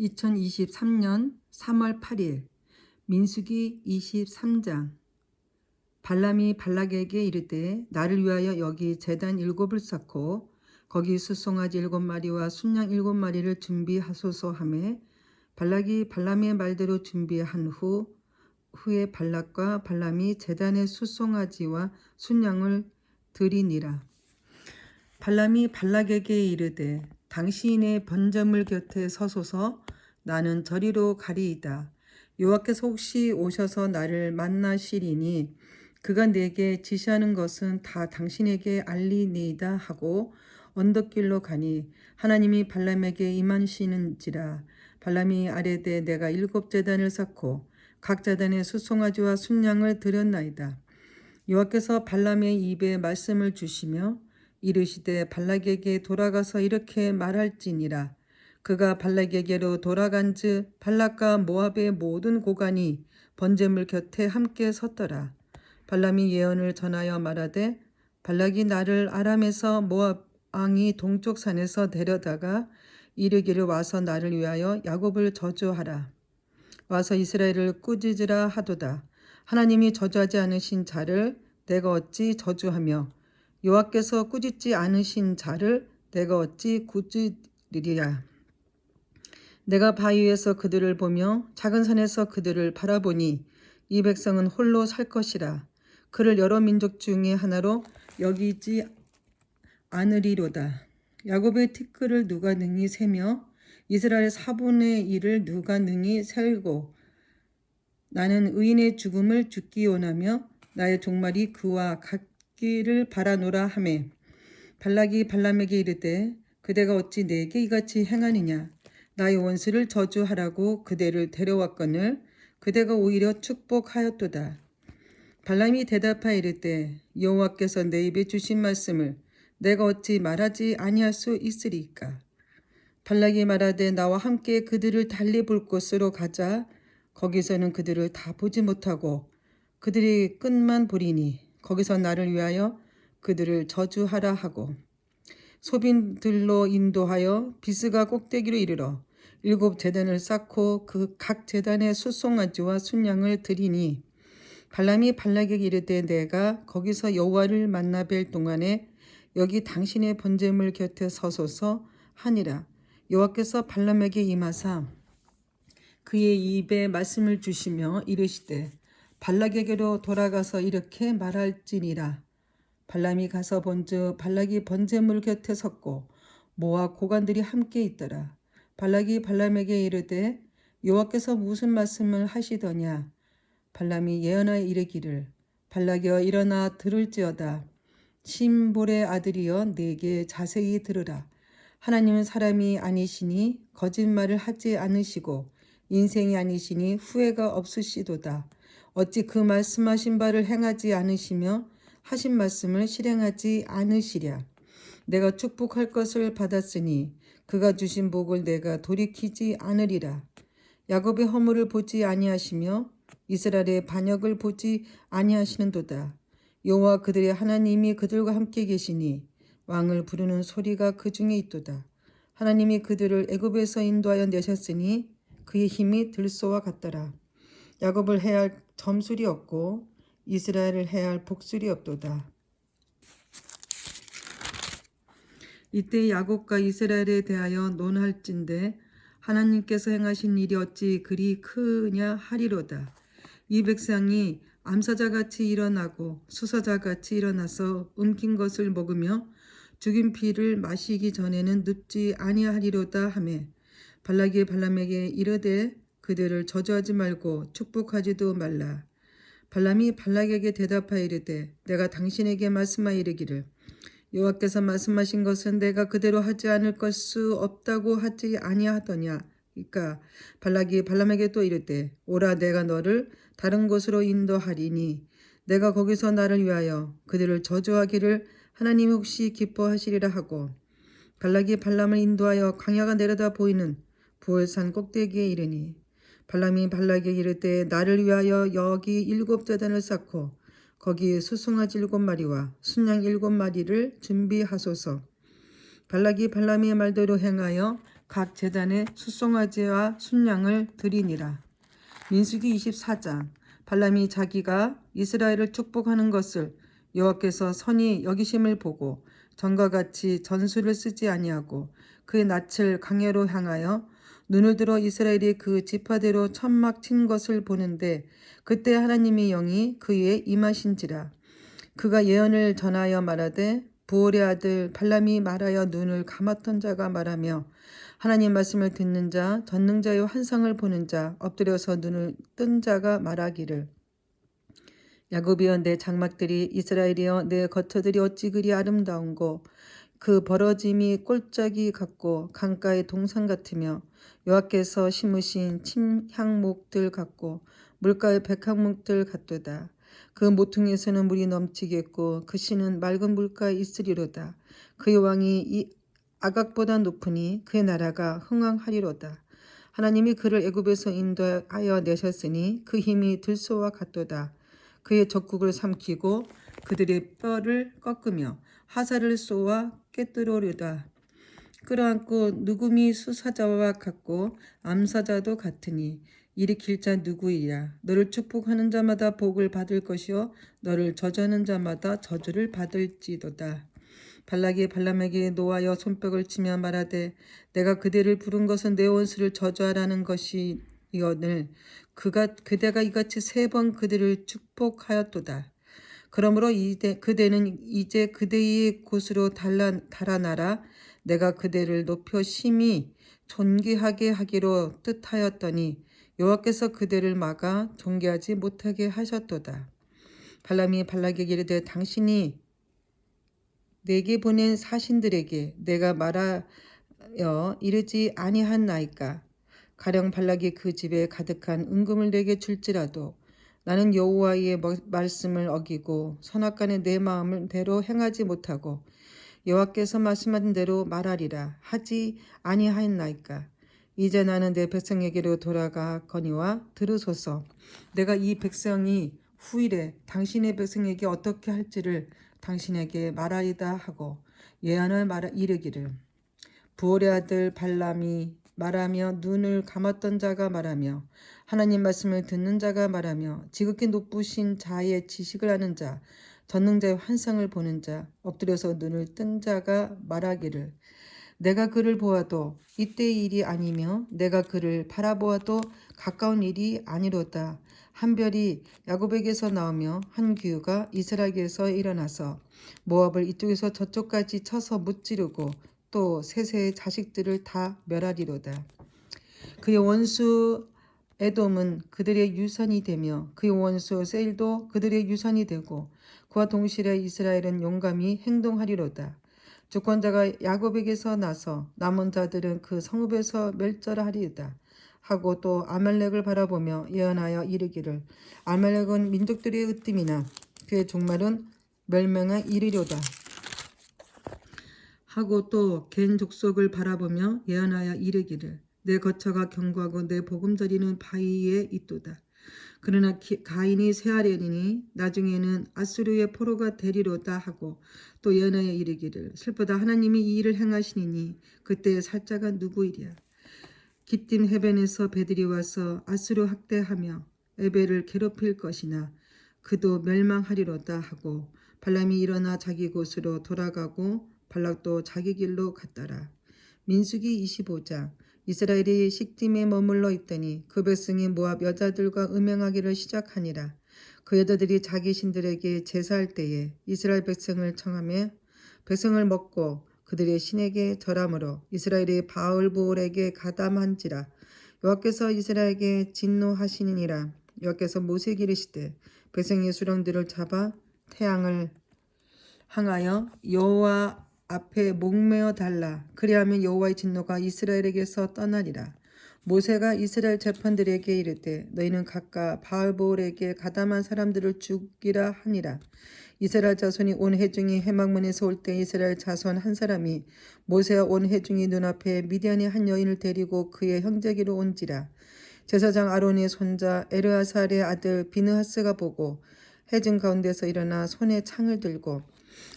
2023년 3월 8일 민수기 23장. 발람이 발락에게 이르되 나를 위하여 여기 제단 7을 쌓고 거기 숫송아지 7마리와 순양 7마리를 준비하소서 하매 발락이 발람의 말대로 준비한 후에 발락과 발람이 제단에 숫송아지와 순양을 드리니라. 발람이 발락에게 이르되 당신의 번제물 곁에 서소서. 나는 저리로 가리이다. 여호와께서 혹시 오셔서 나를 만나시리니 그가 내게 지시하는 것은 다 당신에게 알리니이다 하고 언덕길로 가니 하나님이 발람에게 임하시는지라. 발람이 아뢰되 내가 7제단을 쌓고 각 제단에 숫송아지와 순양을 드렸나이다. 여호와께서 발람의 입에 말씀을 주시며 이르시되 발락에게 돌아가서 이렇게 말할지니라. 그가 발락에게로 돌아간즉 발락과 모압의 모든 고관이 번제물 곁에 함께 섰더라. 발람이 예언을 전하여 말하되 발락이 나를 아람에서 모압 왕이 동쪽 산에서 데려다가 이르기를 와서 나를 위하여 야곱을 저주하라. 와서 이스라엘을 꾸짖으라 하도다. 하나님이 저주하지 않으신 자를 내가 어찌 저주하며 여호와께서 꾸짖지 않으신 자를 내가 어찌 꾸짖으리랴. 내가 바위 위에서 그들을 보며 작은 산에서 그들을 바라보니 이 백성은 홀로 살 것이라. 그를 여러 민족 중에 하나로 여기지 않으리로다. 야곱의 티끌을 누가 능히 세며 이스라엘 4분의 1을 누가 능히 세고 나는 의인의 죽음을 죽기 원하며 나의 종말이 그와 같기를 바라노라 하매 발락이 발람에게 이르되 그대가 어찌 내게 이같이 행하느냐. 나의 원수를 저주하라고 그대를 데려왔거늘 그대가 오히려 축복하였도다. 발람이 대답하여 이르되 여호와께서 내 입에 주신 말씀을 내가 어찌 말하지 아니할 수 있으리까. 발락이 말하되 나와 함께 그들을 달리 볼 곳으로 가자. 거기서는 그들을 다 보지 못하고 그들이 끝만 보리니 거기서 나를 위하여 그들을 저주하라 하고 소빈들로 인도하여 비스가 꼭대기로 이르러 7제단을 쌓고 그 각 제단에 숫송아지와 순양을 드리니 발람이 발락에게 이르되 내가 거기서 여호와를 만나 뵐 동안에 여기 당신의 번제물 곁에 서소서 하니라. 여호와께서 발람에게 임하사 그의 입에 말씀을 주시며 이르시되 발락에게로 돌아가서 이렇게 말할지니라. 발람이 가서 본즉 발락이 번제물 곁에 섰고 모압 고관들이 함께 있더라. 발락이 발람에게 이르되 여호와께서 무슨 말씀을 하시더냐. 발람이 예언하여 이르기를 발락이여 일어나 들을지어다. 심볼의 아들이여 내게 자세히 들으라. 하나님은 사람이 아니시니 거짓말을 하지 않으시고 인생이 아니시니 후회가 없으시도다. 어찌 그 말씀하신 바를 행하지 않으시며 하신 말씀을 실행하지 않으시랴. 내가 축복할 것을 받았으니 그가 주신 복을 내가 돌이키지 않으리라. 야곱의 허물을 보지 아니하시며 이스라엘의 반역을 보지 아니하시는도다. 여호와 그들의 하나님이 그들과 함께 계시니 왕을 부르는 소리가 그 중에 있도다. 하나님이 그들을 애굽에서 인도하여 내셨으니 그의 힘이 들소와 같더라. 야곱을 해할 점술이 없고 이스라엘을 해할 복술이 없도다. 이때 야곱과 이스라엘에 대하여 논할진대 하나님께서 행하신 일이 어찌 그리 크냐 하리로다. 이 백성이 암사자같이 일어나고 수사자같이 일어나서 움킨 것을 먹으며 죽인 피를 마시기 전에는 눕지 아니하리로다 하매 발락이 발람에게 이르되 그들을 저주하지 말고 축복하지도 말라. 발람이 발락에게 대답하여 이르되 내가 당신에게 말씀하여 이르기를 여호와께서 말씀하신 것은 내가 그대로 하지 않을 수 없다고 하지 아니하더냐. 그러니까 발락이 발람에게 또 이르되 오라 내가 너를 다른 곳으로 인도하리니 내가 거기서 나를 위하여 그들을 저주하기를 하나님이 혹시 기뻐하시리라 하고 발락이 발람을 인도하여 광야가 내려다 보이는 부월산 꼭대기에 이르니 발람이 발락에게 이르되 나를 위하여 여기 7제단을 쌓고 거기에 숫송아지 7마리와 순양 7마리를 준비하소서. 발락이 발람의 말대로 행하여 각 제단에 숫송아지와 순양을 드리니라. 민수기 24장. 발람이 자기가 이스라엘을 축복하는 것을 여호와께서 선히 여기심을 보고 전과 같이 전술을 쓰지 아니하고 그의 낯을 강야로 향하여 눈을 들어 이스라엘이 그 지파대로 천막 친 것을 보는데 그때 하나님의 영이 그에 임하신지라. 그가 예언을 전하여 말하되 부올의 아들 발람이 말하여 눈을 감았던 자가 말하며 하나님 말씀을 듣는 자 전능자의 환상을 보는 자 엎드려서 눈을 뜬 자가 말하기를 야곱이여 내 장막들이 이스라엘이여 내 거처들이 어찌 그리 아름다운고 그 벌어짐이 꼴짝이 같고 강가의 동산 같으며 여호와께서 심으신 침향목들 같고 물가의 백향목들 같도다. 그 모퉁이에서는 물이 넘치겠고 그 씨는 맑은 물가에 있으리로다. 그의 왕이 이 아각보다 높으니 그의 나라가 흥왕하리로다. 하나님이 그를 애굽에서 인도하여 내셨으니 그 힘이 들소와 같도다. 그의 적국을 삼키고 그들의 뼈를 꺾으며 하사를 쏘아 꿰뚫으려다. 끌어안고 누구미 수사자와 같고 암사자도 같으니 일으킬 자 누구이야. 너를 축복하는 자마다 복을 받을 것이요 너를 저주하는 자마다 저주를 받을지도다. 발락이 발람에게 노하여 손뼉을 치며 말하되 내가 그대를 부른 것은 내 원수를 저주하라는 것이거늘 그대가 이같이 3번 그들을 축복하였도다. 그러므로 그대는 이제 그대의 곳으로 달아나라. 내가 그대를 높여 심히 존귀하게 하기로 뜻하였더니 여호와께서 그대를 막아 존귀하지 못하게 하셨도다. 발람이 발락에게 이르되 당신이 내게 보낸 사신들에게 내가 말하여 이르지 아니하나이까. 가령 발락이 그 집에 가득한 은금을 내게 줄지라도 나는 여호와의 말씀을 어기고 선악간에 내 마음을 대로 행하지 못하고 여호와께서 말씀하신 대로 말하리라 하지 아니하였나이까. 이제 나는 내 백성에게로 돌아가거니와 들으소서. 내가 이 백성이 후일에 당신의 백성에게 어떻게 할지를 당신에게 말하리다 하고 예언을 이르기를 부올의 아들 발람이 말하며 눈을 감았던 자가 말하며 하나님 말씀을 듣는 자가 말하며 지극히 높으신 자의 지식을 아는 자 전능자의 환상을 보는 자 엎드려서 눈을 뜬 자가 말하기를 내가 그를 보아도 이때의 일이 아니며 내가 그를 바라보아도 가까운 일이 아니로다. 한 별이 야곱에게서 나오며 한 기후가 이스라엘에게서 일어나서 모압을 이쪽에서 저쪽까지 쳐서 무찌르고 또 셋의 자식들을 다 멸하리로다. 그의 원수 에돔은 그들의 유산이 되며 그의 원수 세일도 그들의 유산이 되고 그와 동시에 이스라엘은 용감히 행동하리로다. 주권자가 야곱에게서 나서 남은 자들은 그 성읍에서 멸절하리이다 하고 또 아말렉을 바라보며 예언하여 이르기를 아말렉은 민족들의 으뜸이나 그의 종말은 멸망에 이르려다 하고 또 겐 족속을 바라보며 예언하여 이르기를 내 거처가 견고하고 내 보금자리는 바위에 있도다. 그러나 가인이 쇠하려니니 나중에는 아수르의 포로가 되리로다 하고 또 예언하여 이르기를 슬프다 하나님이 이 일을 행하시니니 그때의 살자가 누구이랴. 기띔 해변에서 배들이 와서 아수르 학대하며 에벨을 괴롭힐 것이나 그도 멸망하리로다 하고 발람이 일어나 자기 곳으로 돌아가고 발락도 자기 길로 갔더라. 민수기 25장. 이스라엘이 식딤에 머물러 있더니 그 백성이 모압 여자들과 음행하기를 시작하니라. 그 여자들이 자기 신들에게 제사할 때에 이스라엘 백성을 청하며 백성을 먹고 그들의 신에게 절함으로 이스라엘이 바알보올에게 가담한지라. 여호와께서 이스라엘에게 진노하시니라. 여호와께서 모세에게 이르시되 백성의 수령들을 잡아 태양을 향하여 여호와 앞에 목매어 달라. 그리하면 여호와의 진노가 이스라엘에게서 떠나리라. 모세가 이스라엘 재판들에게 이르되 너희는 각각 바알보올에게 가담한 사람들을 죽이라 하니라. 이스라엘 자손이 온 회중이 해막문에서 올 때 이스라엘 자손 한 사람이 모세와 온 회중이 눈앞에 미디안의 한 여인을 데리고 그의 형제기로 온지라. 제사장 아론의 손자 에르아살의 아들 비느하스가 보고 회중 가운데서 일어나 손에 창을 들고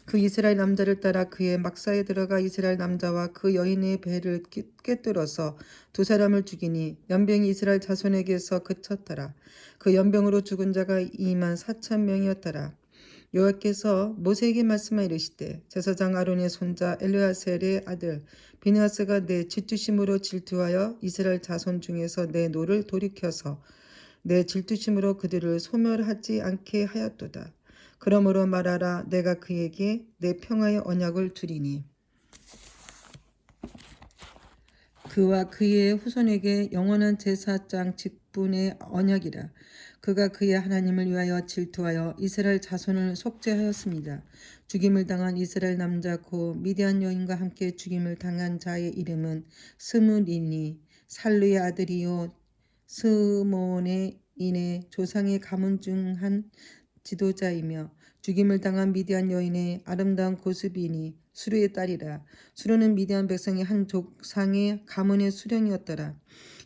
그 이스라엘 남자를 따라 그의 막사에 들어가 이스라엘 남자와 그 여인의 배를 꿰뚫어서 두 사람을 죽이니 연병이 이스라엘 자손에게서 그쳤더라. 그 연병으로 죽은 자가 2만 4천 명이었더라. 여호와께서 모세에게 말씀하여 이르시되 제사장 아론의 손자 엘르아셀의 아들 비느하스가 내 질투심으로 질투하여 이스라엘 자손 중에서 내 노를 돌이켜서 내 질투심으로 그들을 소멸하지 않게 하였도다. 그러므로 말하라. 내가 그에게 내 평화의 언약을 주리니 그와 그의 후손에게 영원한 제사장 직분의 언약이라. 그가 그의 하나님을 위하여 질투하여 이스라엘 자손을 속죄하였습니다. 죽임을 당한 이스라엘 남자 고 미디안 여인과 함께 죽임을 당한 자의 이름은 스므리니 살루의 아들이요 스몬의 인의 조상의 가문 중 한 지도자이며 죽임을 당한 미디안 여인의 아름다운 고스비니 수르의 딸이라. 수르는 미디안 백성의 한 족상의 가문의 수령이었더라.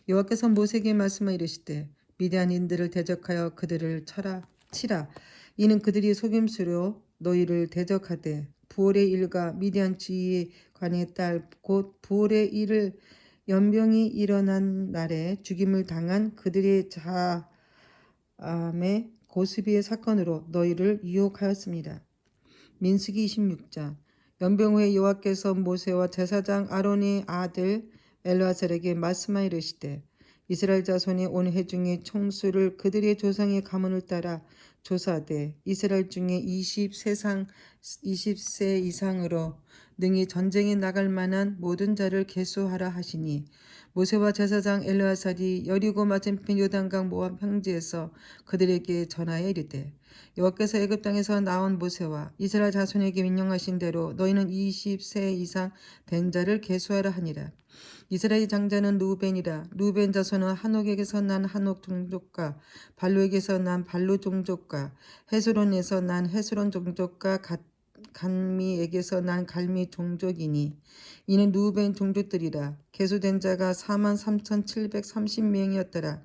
여호와께서 모세에게 말씀하여 이르시되 미디안인들을 대적하여 그들을 치라. 이는 그들이 속임수로 너희를 대적하되 부올의 일과 미디안 지휘관의 딸 곧 부올의 일을 연병이 일어난 날에 죽임을 당한 그들의 자암의 고스비의 사건으로 너희를 유혹하였습니다. 민수기 26장. 연병 후에 여호와께서 모세와 제사장 아론의 아들 엘르아살에게 말씀하여 이르시되 이스라엘 자손의 온 회중의 총수를 그들의 조상의 가문을 따라 조사하되 이스라엘 중에 20세 이상으로 능히 전쟁에 나갈 만한 모든 자를 계수하라 하시니 모세와 제사장 엘르아살이 여리고 맞은편 요단강 모압 평지에서 그들에게 전하여 이르되 여호와께서 애굽 땅에서 나온 모세와 이스라엘 자손에게 명령하신 대로 너희는 20세 이상 된 자를 계수하라 하니라. 이스라엘 장자는 루벤이라. 루벤 자손은 한옥에게서 난 한옥 종족과 발루에게서 난 발루 종족과 헤스론에서 난 헤스론 종족과 갈미에게서 난 갈미 종족이니 이는 루벤 종족들이라. 계수된 자가 43,730명이었더라.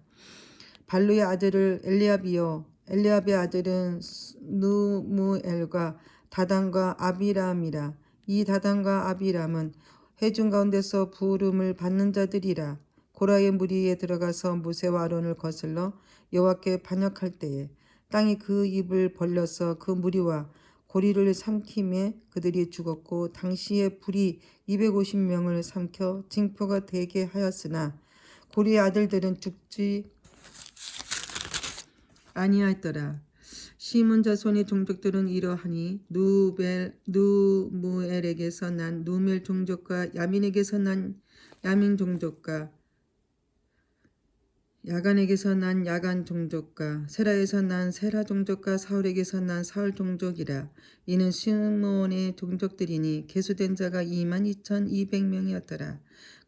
발루의 아들을 엘리압이요 엘리압의 아들은 누무엘과 다단과 아비람이라. 이 다단과 아비람은 회중 가운데서 부름을 받는 자들이라. 고라의 무리에 들어가서 모세와 아론을 거슬러 여호와께 반역할 때에 땅이 그 입을 벌려서 그 무리와 고리를 삼키매 그들이 죽었고 당시에 불이 250명을 삼켜 징표가 되게 하였으나 고리의 아들들은 죽지 아니하였더라. 시몬 자손의 종족들은 이러하니 누무엘에게서 난 누멜 종족과 야민에게서 난 야민 종족과 야간에게서 난 야간 종족과 세라에서 난 세라 종족과 사울에게서 난 사울 종족이라. 이는 시몬의 종족들이니 계수된 자가 22,200명이었더라.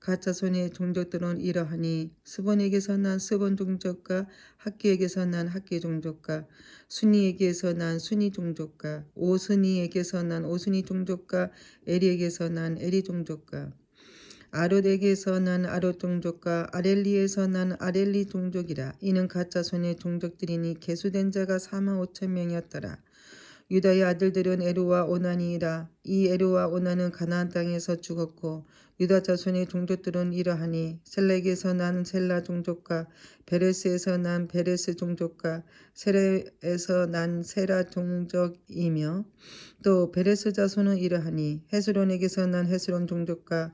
갓 자손의 종족들은 이러하니 스본에게서 난 스본 종족과 학기에게서 난 학기 종족과 순이에게서 난 순이 종족과 오순이에게서 난 오순이 종족과 에리에게서 난 에리 종족과 아롯에게서 난 아롯 종족과 아렐리에서 난 아렐리 종족이라. 이는 갓 자손의 종족들이니 계수된 자가 45,000명이었더라. 유다의 아들들은 에루와 오난이라. 이 에루와 오난은 가나안 땅에서 죽었고 유다 자손의 종족들은 이러하니 셀렉에서 난 셀라 종족과 베레스에서 난 베레스 종족과 세레에서 난 세라 종족이며 또 베레스 자손은 이러하니 헤스론에게서 난 헤스론 종족과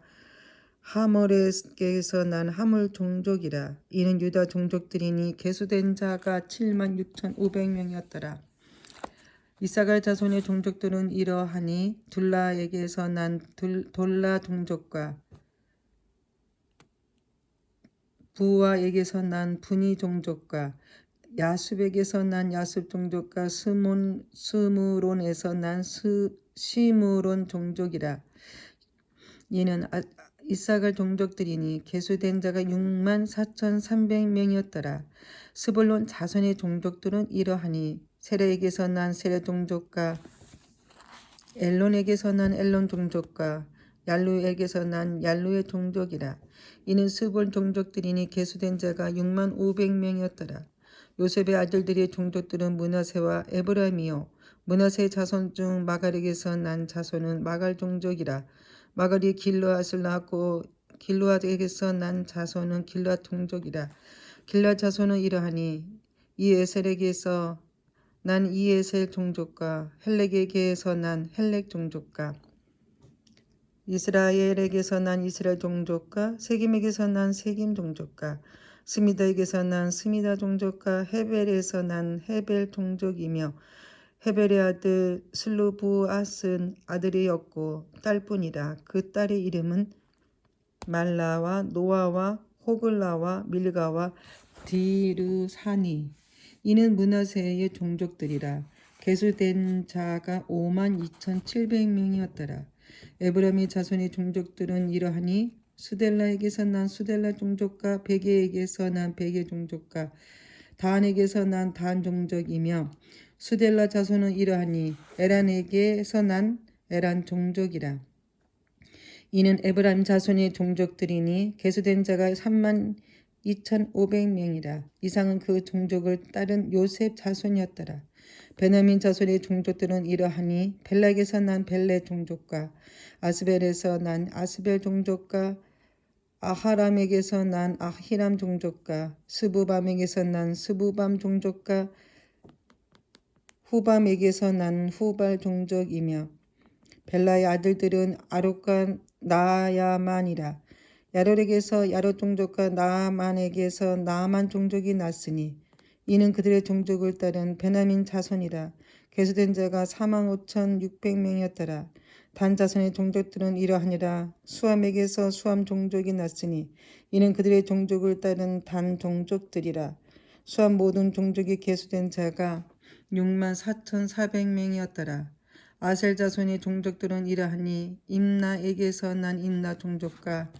하몰에게서 난 하몰 종족이라. 이는 유다 종족들이니 계수된 자가 76,500명이었더라. 이사갈 자손의 종족들은 이러하니 둘라에게서 난 돌라 종족과 부와에게서 난 분이 종족과 야숲에게서 난 야숲 종족과 스무론에서 난 시무론 종족이라. 이는 이사갈 종족들이니 계수된 자가 64,300명이었더라. 스불론 자손의 종족들은 이러하니 세레에게서 난 세레 종족과 엘론에게서 난 엘론 종족과 얄루에게서 난 얄루의 종족이라. 이는 스불 종족들이니 계수된 자가 65,000명이었더라. 요셉의 아들들의 종족들은 므낫세와 에브라임이요 므낫세 자손 중 마갈에게서 난 자손은 마갈 종족이라. 마갈이 길르앗을 낳았고 길르앗에게서 난 자손은 길르앗 종족이라. 길르앗 자손은 이러하니 이에셀에게서 난 이에셀 종족과 헬렉에게서 난 헬렉 종족과 이스라엘에게서 난 이스라엘 종족과 세김에게서 난 세김 종족과 스미다에게서 난 스미다 종족과 헤벨에서 난 헤벨 종족이며 헤벨의 아들 슬루브앗은 아들이었고 딸뿐이라. 그 딸의 이름은 말라와 노아와 호글라와 밀가와 디르사니. 이는 므낫세의 종족들이라. 계수된 자가 52,700명이었더라. 에브라임의 자손의 종족들은 이러하니 수델라에게서 난 수델라 종족과 베게에게서 난 베게 종족과 다한에게서 난 다한 종족이며 수델라 자손은 이러하니 에란에게서 난 에란 종족이라. 이는 에브라임 자손의 종족들이니 계수된 자가 32,500명이라. 이상은 그 종족을 따른 요셉 자손이었더라. 베냐민 자손의 종족들은 이러하니 벨락에서 난 벨레 종족과 아스벨에서 난 아스벨 종족과 아하람에게서 난 아히람 종족과 스부밤에게서 난 스부밤 종족과 후밤에게서 난 후발 종족이며 벨라의 아들들은 아롯과 나야만이라. 야롯에게서 야롯 종족과 나아만에게서 나아만 종족이 났으니 이는 그들의 종족을 따른 베냐민 자손이라. 계수된 자가 45,600명이었더라. 단 자손의 종족들은 이러하니라. 수함에게서 수함 종족이 났으니 이는 그들의 종족을 따른 단 종족들이라. 수함 모든 종족이 계수된 자가 64,400명이었더라. 아셀 자손의 종족들은 이러하니 임나에게서 난 임나 종족과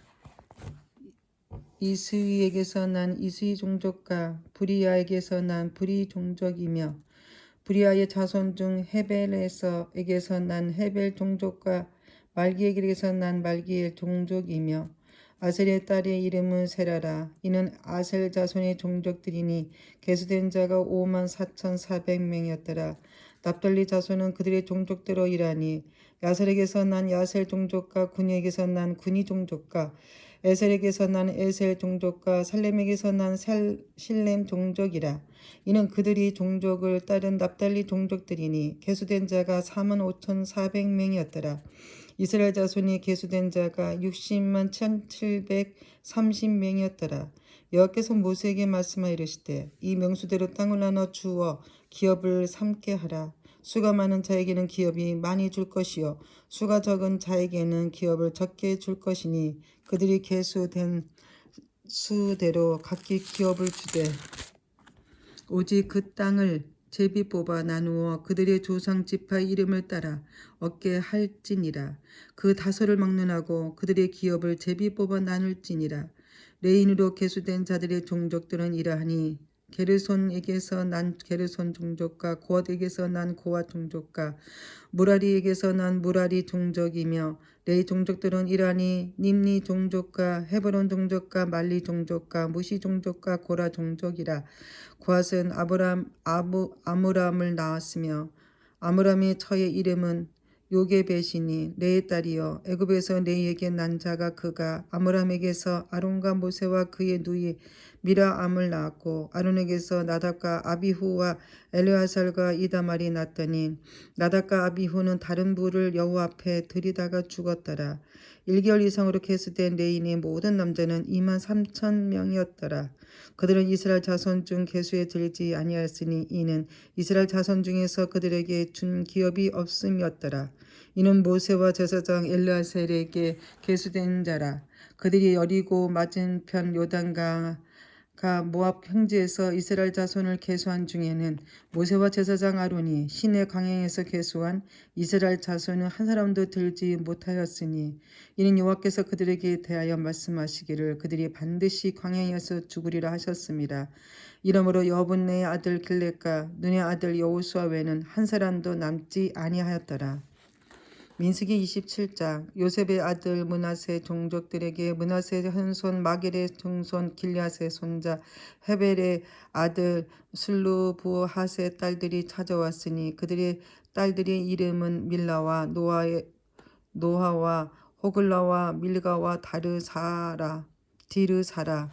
이스위에게서 난 이스위 종족과 브리아에게서 난 브리 종족이며 브리아의 자손 중 헤벨에게서 난 헤벨 종족과 말기엘에게서 난 말기엘 종족이며 아셀의 딸의 이름은 세라라. 이는 아셀 자손의 종족들이니 계수된 자가 54,400명이었더라. 납달리 자손은 그들의 종족대로 일하니 야셀에게서 난 야셀 종족과 군이에게서 난 군이 종족과 에셀에게서 난 에셀 종족과 살렘에게서 난 실렘 종족이라. 이는 그들이 종족을 따른 납달리 종족들이니 계수된 자가 45,400명이었더라. 이스라엘 자손이 계수된 자가 60만 1,730명이었더라. 여호와께서 모세에게 말씀하여 이르시되 이 명수대로 땅을 나눠 주어 기업을 삼게 하라. 수가 많은 자에게는 기업이 많이 줄 것이요 수가 적은 자에게는 기업을 적게 줄 것이니 그들이 계수된 수대로 각기 기업을 주되 오직 그 땅을 제비 뽑아 나누어 그들의 조상 지파의 이름을 따라 얻게 할지니라. 그 다소를 막론하고 그들의 기업을 제비 뽑아 나눌지니라. 레인으로 계수된 자들의 종족들은 이러하니 게르손에게서 난 게르손 종족과 고앗에게서 난 고앗 종족과 무라리에게서 난 무라리 종족이며 레이 종족들은 이러하니 님리 종족과 헤브론 종족과 말리 종족과 무시 종족과 고라 종족이라. 고앗은 아므람을 낳았으며 아므람의 처의 이름은 요게벳이니 레의 딸이여 애굽에서 레이에게 난 자가 그가 아므람에게서 아론과 모세와 그의 누이 미라암을 낳았고 아론에게서 나답과 아비후와 엘르아살과 이다말이 났더니 나답과 아비후는 다른 부를 여호와 앞에 들이다가 죽었더라. 1개월 이상으로 계수된 레인의 모든 남자는 23,000명이었더라. 그들은 이스라엘 자손 중 계수에 들지 아니하였으니 이는 이스라엘 자손 중에서 그들에게 준 기업이 없음이었더라. 이는 모세와 제사장 엘르아셀에게 계수된 자라. 그들이 여리고 맞은편 요단강 모압 평지에서 이스라엘 자손을 계수한 중에는 모세와 제사장 아론이 시내 광야에서 계수한 이스라엘 자손은 한 사람도 들지 못하였으니 이는 여호와께서 그들에게 대하여 말씀하시기를 그들이 반드시 광야에서 죽으리라 하셨습니다. 이러므로 여분네의 아들 길렛과 눈의 아들 여호수아 외에는 한 사람도 남지 아니하였더라. 민수기 27장 요셉의 아들 므낫세 종족들에게 므낫세 현손 마겔의 증손 길앗의 손자 헤벨의 아들 슬루브핫의 딸들이 찾아왔으니 그들의 딸들의 이름은 밀라와 노아와 호글라와 밀가와 디르사라.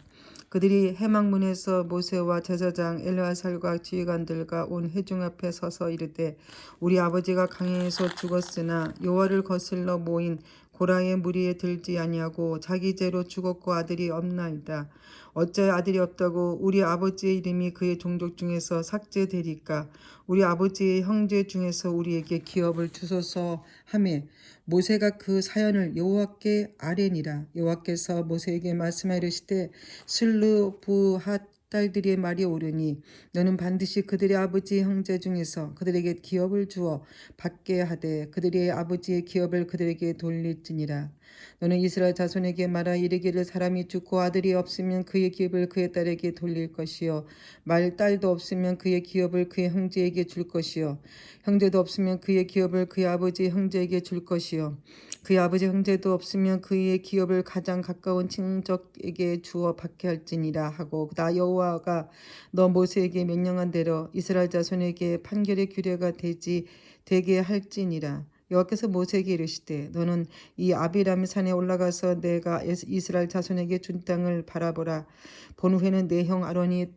그들이 해막문에서 모세와 제사장 엘르아살과 지휘관들과 온 회중 앞에 서서 이르되 우리 아버지가 강해에서 죽었으나 여호와를 거슬러 모인 고라의 무리에 들지 아니하고 자기 죄로 죽었고 아들이 없나이다. 어째 아들이 없다고 우리 아버지의 이름이 그의 종족 중에서 삭제되리까? 우리 아버지의 형제 중에서 우리에게 기업을 주소서 하매 모세가 그 사연을 여호와께 아뢰니라. 여호와께서 모세에게 말씀하시되 슬루브핫 딸들의 말이 옳으니 너는 반드시 그들의 아버지 형제 중에서 그들에게 기업을 주어 받게 하되 그들의 아버지의 기업을 그들에게 돌릴지니라. 너는 이스라엘 자손에게 말하 이르기를 사람이 죽고 아들이 없으면 그의 기업을 그의 딸에게 돌릴 것이요 말 딸도 없으면 그의 기업을 그의 형제에게 줄 것이요 형제도 없으면 그의 기업을 그의 아버지 형제에게 줄 것이요 그의 아버지 형제도 없으면 그의 기업을 가장 가까운 친족에게 주어 받게 할지니라 하고 나 여호와가 너 모세에게 명령한 대로 이스라엘 자손에게 판결의 규례가 되게 할지니라. 여호와께서 모세에게 이르시되 너는 이 아비람 산에 올라가서 내가 이스라엘 자손에게 준 땅을 바라보라. 본 후에는 내 형 아론이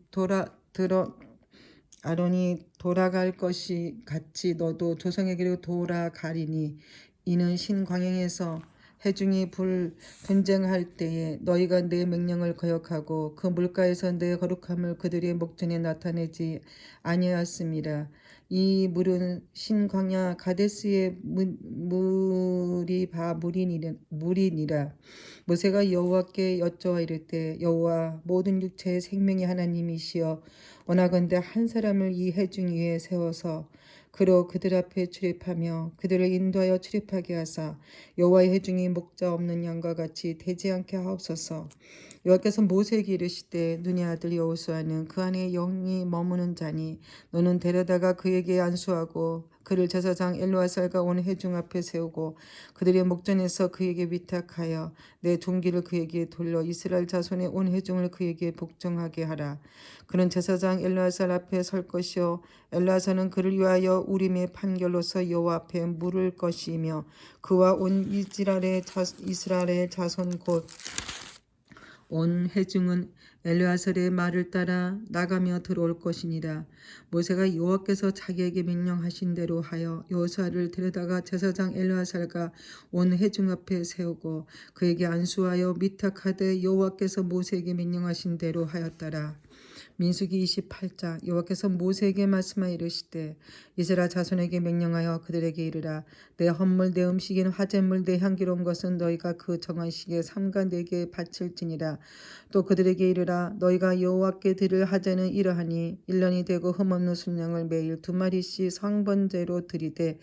돌아갈 것이 같이 너도 조상에게로 돌아가리니 이는 신광야에서 회중이 분쟁할 때에 너희가 내 명령을 거역하고 그 물가에서 내 거룩함을 그들의 목전에 나타내지 아니하였습니다. 이 물은 신광야 가데스의 물이니라. 모세가 여호와께 여쭈어 이르되 여호와 모든 육체의 생명의 하나님이시여 원하건대 한 사람을 이 회중 위에 세워서 그로 그들 앞에 출입하며 그들을 인도하여 출입하게 하사 여호와의 회중이 목자 없는 양과 같이 되지 않게 하옵소서. 여호와께서 모세에게 이르시되 눈의 아들 여호수아는 그 안에 영이 머무는 자니 너는 데려다가 그에게 안수하고 그를 제사장 엘르아살과 온 회중 앞에 세우고 그들의 목전에서 그에게 위탁하여 내 종기를 그에게 돌려 이스라엘 자손의 온 회중을 그에게 복종하게 하라. 그는 제사장 엘르아살 앞에 설 것이요 엘르아살은 그를 위하여 우림의 판결로서 여호와 앞에 물을 것이며 그와 온 이스라엘의 자손 곧 온 회중은 엘르아살의 말을 따라 나가며 들어올 것이니라. 모세가 여호와께서 자기에게 명령하신 대로 하여 여호수아를 데려다가 제사장 엘르아살과 온 회중 앞에 세우고 그에게 안수하여 미탁하되 여호와께서 모세에게 명령하신 대로 하였더라. 민수기 28장 여호와께서 모세에게 말씀하여 이르시되 이스라엘 자손에게 명령하여 그들에게 이르라. 내 헌물 내 음식인 화제물 내 향기로운 것은 너희가 그 정한 시기에 삼가 내게 바칠지니라. 또 그들에게 이르라. 너희가 여호와께 드릴 화제는 이러하니 1년이 되고 흠없는 순양을 매일 2마리씩 성번제로 드리되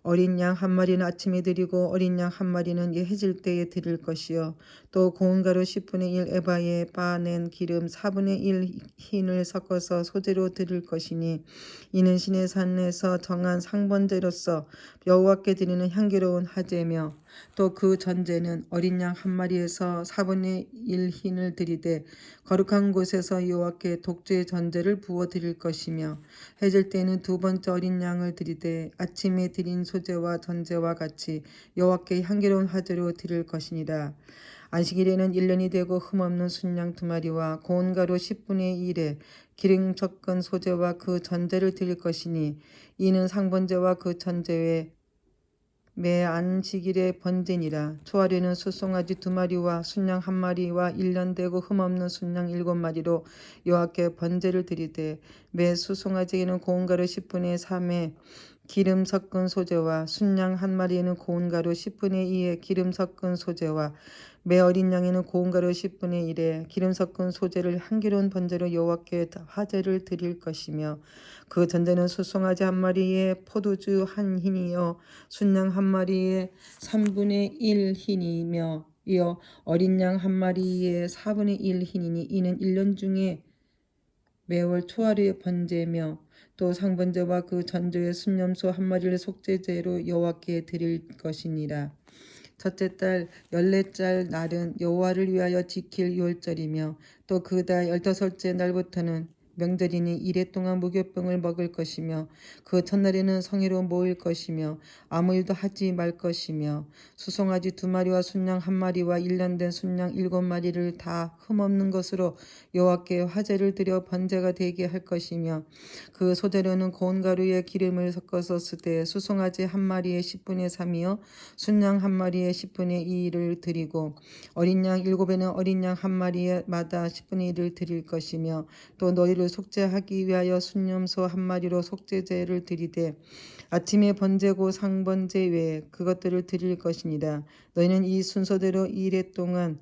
어린 양 한 마리는 아침에 드리고 어린 양 한 마리는 해질 때에 드릴 것이요 또 고운 가루 10분의 1 에바에 빻아낸 기름 4분의 1 흰을 섞어서 소재로 드릴 것이니 이는 신의 산에서 정한 상번제로서 여호와께 드리는 향기로운 화제며 또 그 전제는 어린 양 한 마리에서 4분의 1 흰을 드리되 거룩한 곳에서 여호와께 독주의 전제를 부어 드릴 것이며 해질 때에는 두 번째 어린 양을 드리되 아침에 드린 소제와 전제와 같이 여호와께 향기로운 화제로 드릴 것이니라. 안식일에는 1년이 되고 흠없는 순양 2마리와 고운 가루 10분의 1에 기름 섞은 소제와 그 전제를 드릴 것이니 이는 상번제와 그 전제에 매 안식일의 번제니라. 초하루에는 수송아지 2마리와 순양 1마리와 1년 되고 흠없는 순양 7마리로 여호와께 번제를 드리되 매 수송아지에는 고운 가루 10분의 3에 기름 섞은 소제와 순양 1마리에는 고운 가루 10분의 2에 기름 섞은 소제와 매 어린 양에는 고운 가루 10분의 1에 기름 섞은 소제를 향기로운 번제로 여호와께 화제를 드릴 것이며 그 전제는 수송아지 1마리에 포도주 1흰이요 순양 1마리에 3분의 1 흰이며 이어 어린 양 1마리에 4분의 1 흰이니 이는 1년 중에 매월 초하루의 번제며 또 상번제와 그 전제의 순념소 한 마리를 속죄제로 여호와께 드릴 것이니라. 첫째 달 14짤 날은 여호와를 위하여 지킬 유월절이며 또 그 달 15째 날부터는 명절이니 이래 동안 무교병을 먹을 것이며 그 첫날에는 성회로 모일 것이며 아무 일도 하지 말 것이며 수송아지 2마리와 순양 1마리와 1년 된 순양 7마리를 다 흠없는 것으로 여호와께 화제를 드려 번제가 되게 할 것이며 그 소재로는 고운 가루에 기름을 섞어서 쓰되 수송아지 1마리의 10분의 3이요 순양 1마리의 10분의 2를 드리고 어린 양 7에는 어린 양 1마리마다 10분의 1을 드릴 것이며 또 너희를 속죄하기 위하여 순념소 1마리로 속죄제를 드리되 아침에 번제고 상번제 외에 그것들을 드릴 것이니라. 너희는 이 순서대로 2일 동안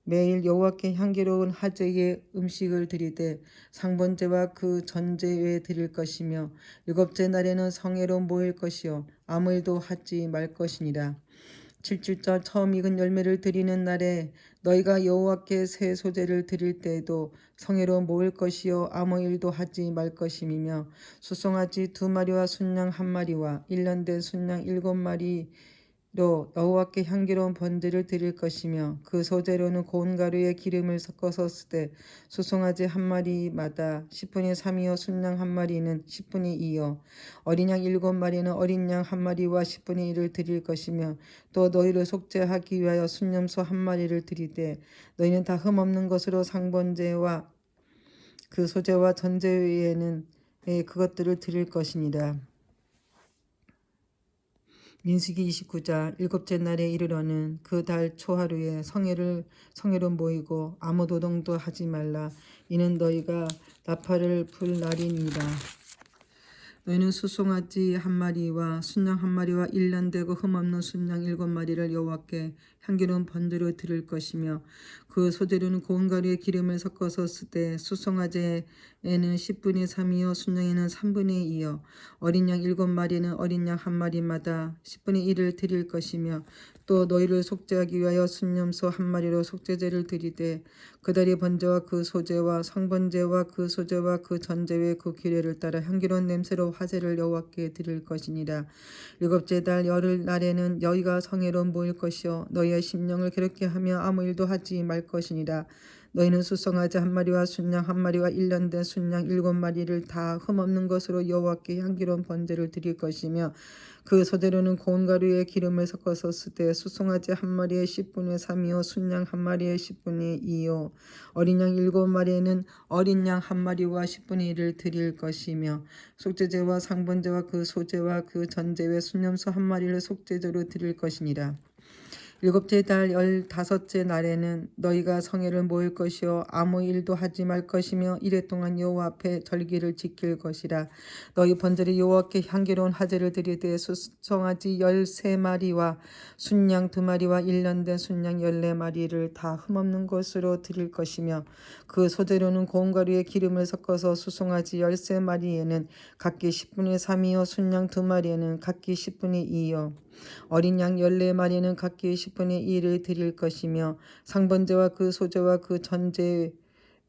매일 여호와께 향기로운 화제의 음식을 드리되 상번제와 그 전제 외에 드릴 것이며 7째 날에는 성회로 모일 것이요 아무 일도 하지 말 것이니라. 7주절 처음 익은 열매를 드리는 날에 너희가 여호와께 새 소재를 드릴 때에도 성회로 모일 것이요 아무 일도 하지 말 것임이며 수송아지 2마리와 순양 1마리와 1년 된 순양 7마리로 여호와께 향기로운 번제를 드릴 것이며 그 소재로는 고운 가루에 기름을 섞어서 쓰되 수송아지 1마리마다 10분의 3이요 순양 1마리는 10분의 2요 어린 양 7마리는 어린 양 1마리와 10분의 1을 드릴 것이며 또 너희를 속죄하기 위하여 순념소 1마리를 드리되 너희는 다 흠없는 것으로 상번제와 그 소제와 전제 외에는 그것들을 드릴 것이니라. 민수기 29장 7째 날에 이르러는 그 달 초하루에 성회로 모이고 아무 노동도 하지 말라. 이는 너희가 나팔을 불 날이니라. 너희는 수송아지 1마리와 순양 1마리와 1년 되고 흠없는 순양 7마리를 여호와께 향기로운 번제로 드릴 것이며 그 소재로는 고운 가루에 기름을 섞어서 쓰되 수송아지에는 10분의 3이요 순양에는 3분의 2요 어린 양 7마리는 어린 양 1마리마다 10분의 1을 드릴 것이며 또 너희를 속죄하기 위하여 순념소 1마리로 속죄제를 드리되 그 달의 번제와 그 소제와 성번제와 그 소제와 그 전제의 그 규례를 따라 향기로운 냄새로 화제를 여호와께 드릴 것이니라. 7째 달 열흘 날에는 너희가 성회로 모일 것이요 너희의 심령을 괴롭게 하며 아무 일도 하지 말 것이니라. 너희는 수송아지 1마리와 순양 1마리와 1년 된 순양 7마리를 다 흠없는 것으로 여호와께 향기로운 번제를 드릴 것이며 그 소재로는 고운 가루에 기름을 섞어서 쓰되 수송아지 1마리의 10분의 3이요 순양 1마리의 10분의 2요 어린 양 7마리에는 어린 양 1마리와 10분의 1을 드릴 것이며 속죄제와 상번제와 그 소제와 그 전제의 순념소 1마리를 속죄제로 드릴 것이니라. 7째 달 15째 날에는 너희가 성회를 모일 것이요 아무 일도 하지 말 것이며 이래 동안 여호와 앞에 절기를 지킬 것이라. 너희 번제를 여호와께 향기로운 화제를 드리되 수송아지 13마리와 순양 2마리와 1년 된 순양 14마리를 다 흠없는 것으로 드릴 것이며 그 소재로는 고운 가루에 기름을 섞어서 수송아지 13마리에는 각기 10분의 3이요 순양 2마리에는 각기 10분의 2요 어린 양 14마리는 각기 10분의 1을 드릴 것이며 상번제와 그 소제와 그 전제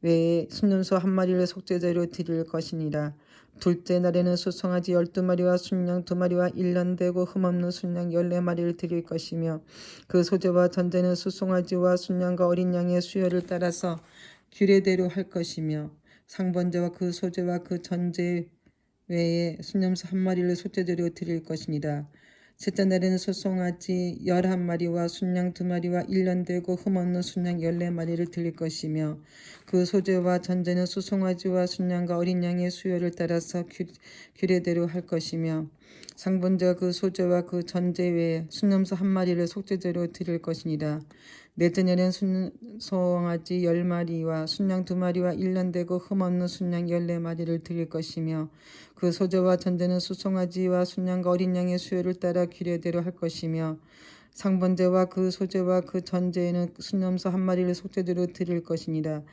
외에 순념소 1마리를 속죄제로 드릴 것이니라. 둘째 날에는 수송아지 12마리와 순양 2마리와 1년 되고 흠없는 순양 14마리를 드릴 것이며 그 소제와 전제는 수송아지와 순양과 어린 양의 수요를 따라서 규례대로 할 것이며 상번제와 그 소제와 그 전제 외에 순념소 1마리를 속죄제로 드릴 것이니라. 셋째 날에는 소송아지 11마리와 순양 2마리와 1년 되고 흠없는 순양 14마리를 드릴 것이며 그 소제와 전제는 소송아지와 순양과 어린 양의 수요를 따라서 규례대로 할 것이며 상번제와 그 소제와 그 전제 외에 순념소 1마리를 속죄제로 드릴 것이니라. 넷째 날에는 소송아지 10마리와 순양 2마리와 1년 되고 흠없는 순양 14마리를 드릴 것이며 그 소제와 전제는 수송아지와 순양과 어린 양의 수요를 따라 규례대로 할 것이며 상번제와 그 소제와 그 전제에는 순념소 1마리를 속죄제로 드릴 것이니라.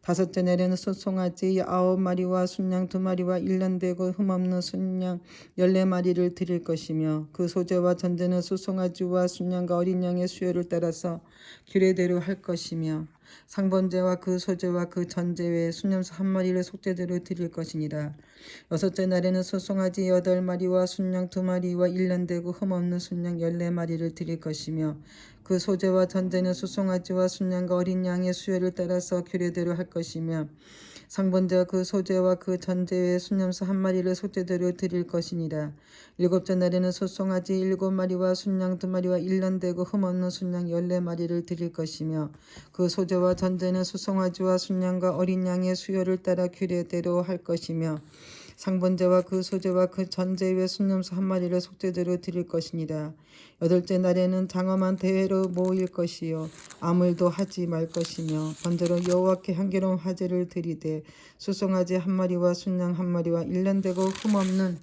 다섯째 날에는 숫송아지 9마리와 순양 2마리와 1년 되고 흠없는 순양 14마리를 드릴 것이며 그 소재와 전제는 숫송아지와 순양과 어린 양의 수요를 따라서 규례대로 할 것이며 상번제와 그 소재와 그 전제 외에 순염소 1마리를 속죄대로 드릴 것이니라. 여섯째 날에는 숫송아지 8마리와 순양 2마리와 1년 되고 흠없는 순양 14마리를 드릴 것이며 그 소재와 전제는 숫송아지와 순양과 어린 양의 수요를 따라서 규례대로 할 것이며 상번제와 그 소재와 그 전제 외에 순염소 1마리를 속죄대로 드릴 것이니라. 일곱째 날에는 숫송아지 7마리와 순양 2마리와 1년 되고 흠없는 순양 14마리를 드릴 것이며 그 소재와 전제는 숫송아지와 순양과 어린 양의 수요를 따라 규례대로 할 것이며 상번제와 그 소재와 그 전제 외 순염소 1마리를 속죄대로 드릴 것이니라. 여덟째 날에는 장엄한 대회로 모일 것이요 아무 일도 하지 말 것이며 번제로 여호와께 향기로운 화제를 드리되 숫송아지 1마리와 순양 1마리와 1년 되고 흠없는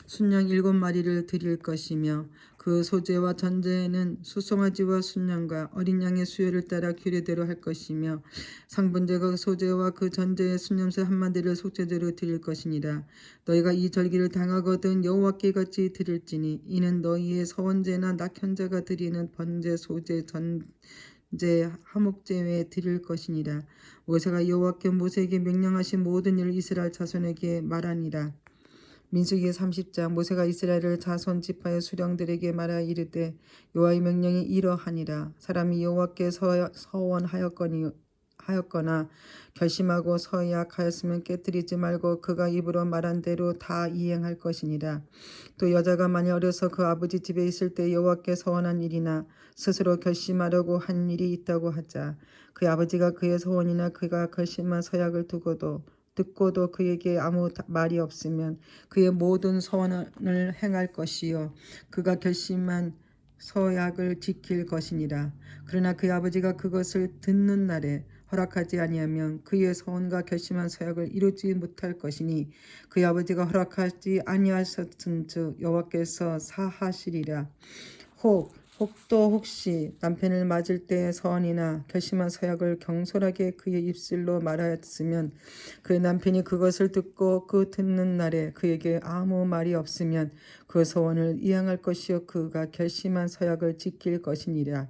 순양 7마리를 드릴 것이며 그 소재와 전제는 숫송아지와 순양과 어린 양의 수요를 따라 규례대로 할 것이며 상번제가 그 소재와 그 전제의 순염소 1마리를 속죄제로 드릴 것이니라. 너희가 이 절기를 당하거든 여호와께 같이 드릴지니 이는 너희의 서원제나 낙현자가 드리는 번제 소재 전제 화목제 외에 드릴 것이니라. 모세가 여호와께 모세에게 명령하신 모든 일을 이스라엘 자손에게 말하니라. 민수기 30장. 모세가 이스라엘 자손 지파의 수령들에게 말하여 이르되 여호와의 명령이 이러하니라. 사람이 여호와께 서원하였거나 결심하고 서약하였으면 깨뜨리지 말고 그가 입으로 말한 대로 다 이행할 것이니라. 또 여자가 만일 어려서 그 아버지 집에 있을 때 여호와께 서원한 일이나 스스로 결심하려고 한 일이 있다고 하자. 그의 아버지가 그의 서원이나 그가 결심한 서약을 듣고도 그에게 아무 말이 없으면 그의 모든 서원을 행할 것이요 그가 결심한 서약을 지킬 것이니라. 그러나 그의 아버지가 그것을 듣는 날에 허락하지 아니하면 그의 서원과 결심한 서약을 이루지 못할 것이니 그의 아버지가 허락하지 아니하셨은즉 여호와께서 사하시리라. 혹도 혹시 남편을 맞을 때 서원이나 결심한 서약을 경솔하게 그의 입술로 말하였으면 그의 남편이 그것을 듣고 그 듣는 날에 그에게 아무 말이 없으면 그 서원을 이행할 것이요 그가 결심한 서약을 지킬 것이니라.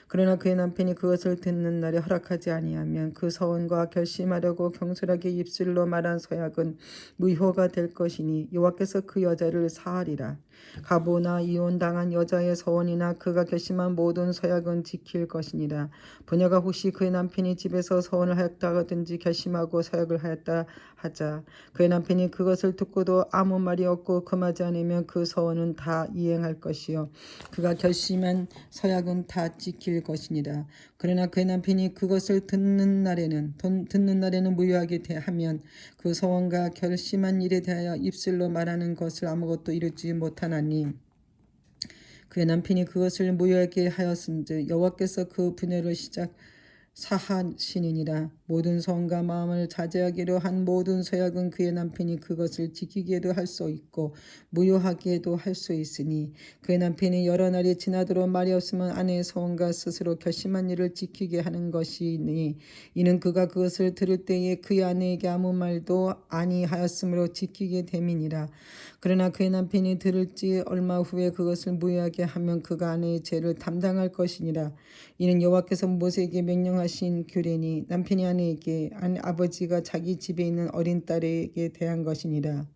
그러나 그의 남편이 그것을 듣는 날에 허락하지 아니하면 그 서원과 결심하려고 경솔하게 입술로 말한 서약은 무효가 될 것이니 여호와께서 그 여자를 사하리라. 가보나 이혼당한 여자의 서원이나 그가 결심한 모든 서약은 지킬 것이니라. 부녀가 혹시 그의 남편이 집에서 서원을 하였다든지 결심하고 서약을 하였다 하자 그의 남편이 그것을 듣고도 아무 말이 없고 금하지 않으면 그 서원은 다 이행할 것이요 그가 결심한 서약은 다 지킬 것이니라. 그러나 그의 남편이 그것을 듣는 날에는 무효하게 하면 그 서원과 결심한 일에 대하여 입술로 말하는 것을 아무것도 이루지 못하나니 그의 남편이 그것을 무효하게 하였은즉 여호와께서 그 부녀를 사하시니니라. 모든 성과 마음을 자제하기로 한 모든 서약은 그의 남편이 그것을 지키게도 할 수 있고 무효하게도 할 수 있으니 그의 남편이 여러 날이 지나도록 말이 없으면 아내의 서원과 스스로 결심한 일을 지키게 하는 것이니 이는 그가 그것을 들을 때에 그의 아내에게 아무 말도 아니하였으므로 지키게 됨이니라. 그러나 그의 남편이 들을지 얼마 후에 그것을 무효하게 하면 그가 아내의 죄를 담당할 것이니라. 이는 여호와께서 모세에게 명령하신 규례니 남편이 아내에게 아버지가 자기 집에 있는 어린 딸에게 대한 것이니라.